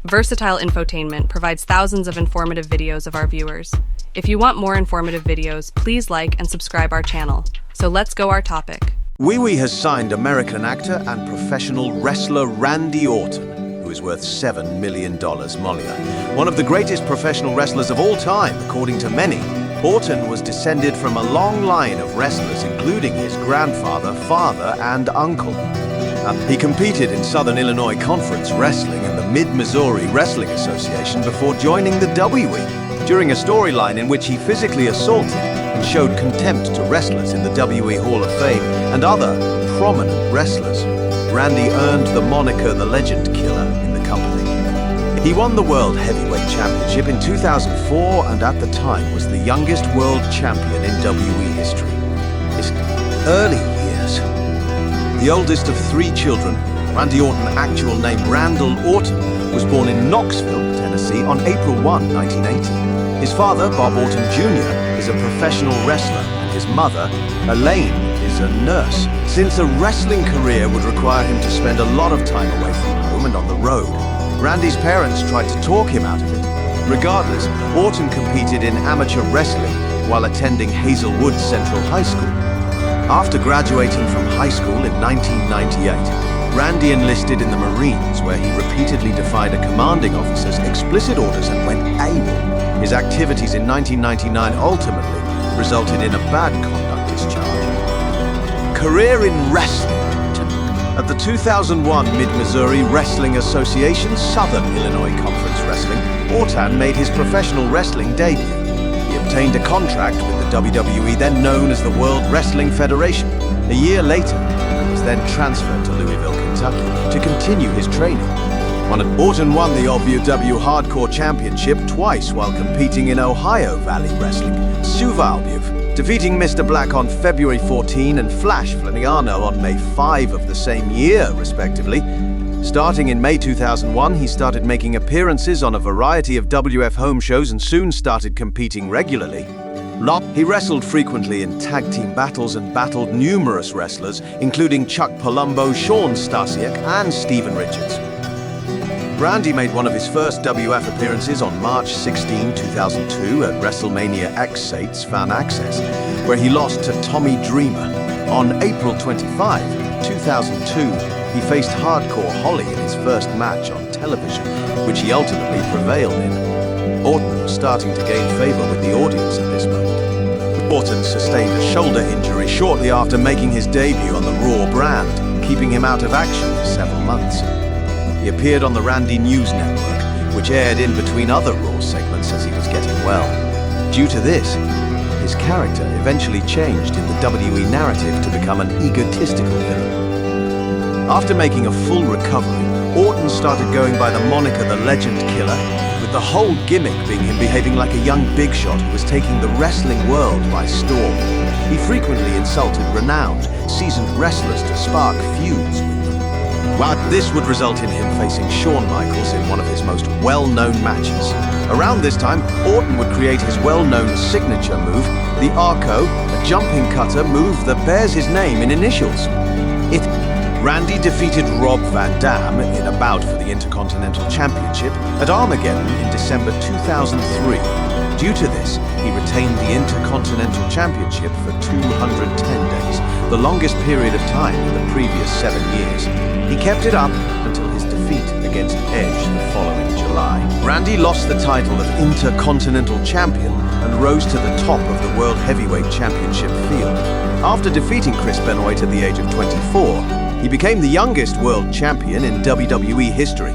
Versatile Infotainment provides thousands of informative videos of our viewers. If you want more informative videos, please like and subscribe our channel. So let's go our topic. Wee Wee has signed American actor and professional wrestler Randy Orton, who is worth $7 million, Molia. One of the greatest professional wrestlers of all time, according to many. Orton was descended from a long line of wrestlers, including his grandfather, father, and uncle. He competed in Southern Illinois Conference Wrestling and the Mid-Missouri Wrestling Association before joining the WE, during a storyline in which he physically assaulted and showed contempt to wrestlers in the WE Hall of Fame and other prominent wrestlers. Randy earned the moniker the Legend Killer in the company. He won the World Heavyweight Championship in 2004 and at the time was the youngest world champion in WE history. His early years. The oldest of 3 children, Randy Orton, actual name Randall Orton, was born in Knoxville, Tennessee on April 1, 1980. His father, Bob Orton Jr., is a professional wrestler and his mother, Elaine, is a nurse. Since a wrestling career would require him to spend a lot of time away from home and on the road, Randy's parents tried to talk him out of it. Regardless, Orton competed in amateur wrestling while attending Hazelwood Central High School. After graduating from high school in 1998, Randy enlisted in the Marines, where he repeatedly defied a commanding officer's explicit orders and went AWOL. His activities in 1999 ultimately resulted in a bad conduct discharge. Career in wrestling. At the 2001 Mid-Missouri Wrestling Association Southern Illinois Conference Wrestling, Orton made his professional wrestling debut. He obtained a contract with the WWE, then known as the World Wrestling Federation. A year later, he was then transferred to Louisville, Kentucky, to continue his training. Orton won the OVW Hardcore Championship twice while competing in Ohio Valley Wrestling, Suvalbuve, defeating Mr. Black on February 14 and Flash Flaniano on May 5 of the same year, respectively. Starting in May 2001, he started making appearances on a variety of WF home shows and soon started competing regularly. He wrestled frequently in tag team battles and battled numerous wrestlers, including Chuck Palumbo, Sean Stasiak, and Steven Richards. Randy made one of his first WF appearances on March 16, 2002 at WrestleMania X8's Fan Access, where he lost to Tommy Dreamer. On April 25, 2002, he faced Hardcore Holly in his first match on television, which he ultimately prevailed in. Orton was starting to gain favor with the audience at this moment. Orton sustained a shoulder injury shortly after making his debut on the Raw brand, keeping him out of action for several months. He appeared on the Randy News Network, which aired in between other Raw segments as he was getting well. Due to this, his character eventually changed in the WWE narrative to become an egotistical villain. After making a full recovery, Orton started going by the moniker the Legend Killer, with the whole gimmick being him behaving like a young big shot who was taking the wrestling world by storm. He frequently insulted renowned, seasoned wrestlers to spark feuds with them. This would result in him facing Shawn Michaels in one of his most well-known matches. Around this time, Orton would create his well-known signature move, the Arco, a jumping cutter move that bears his name in initials. Randy defeated Rob Van Dam in a bout for the Intercontinental Championship at Armageddon in December 2003. Due to this, he retained the Intercontinental Championship for 210 days, the longest period of time in the previous 7 years. He kept it up until his defeat against Edge the following July. Randy lost the title of Intercontinental Champion and rose to the top of the World Heavyweight Championship field. After defeating Chris Benoit at the age of 24, he became the youngest world champion in WWE history.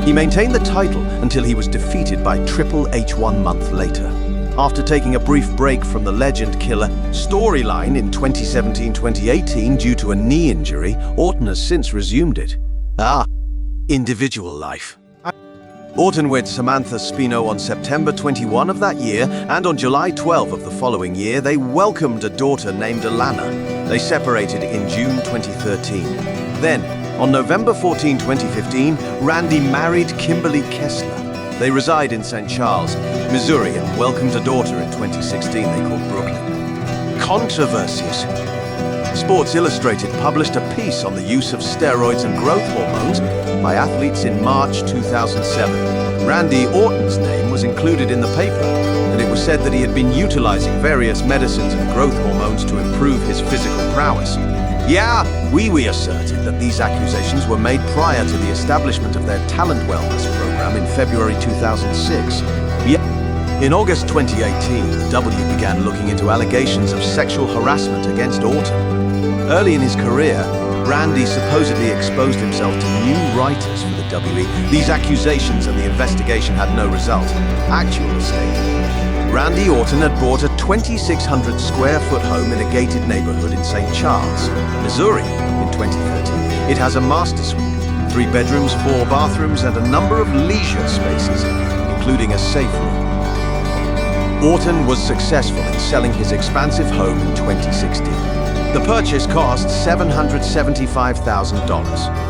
He maintained the title until he was defeated by Triple H 1 month later. After taking a brief break from the Legend Killer storyline in 2017-2018 due to a knee injury, Orton has since resumed it. Individual life. Orton wed Samantha Spino on September 21 of that year, and on July 12 of the following year, they welcomed a daughter named Alana. They separated in June 2013. Then, on November 14, 2015, Randy married Kimberly Kessler. They reside in St. Charles, Missouri, and welcomed a daughter in 2016 they called Brooklyn. Controversies. Sports Illustrated published a piece on the use of steroids and growth hormones by athletes in March 2007. Randy Orton's name was included in the paper, and it was said that he had been utilizing various medicines and growth hormones to improve his physical prowess. Yeah, we asserted that these accusations were made prior to the establishment of their talent wellness program in February 2006. In August 2018, the W began looking into allegations of sexual harassment against Orton. Early in his career, Randy supposedly exposed himself to new writers for the WE. These accusations and the investigation had no result. Actual statement: Randy Orton had bought a 2,600 square foot home in a gated neighborhood in St. Charles, Missouri in 2013. It has a master suite, 3 bedrooms, 4 bathrooms, and a number of leisure spaces, including a safe room. Orton was successful in selling his expansive home in 2016. The purchase cost $775,000.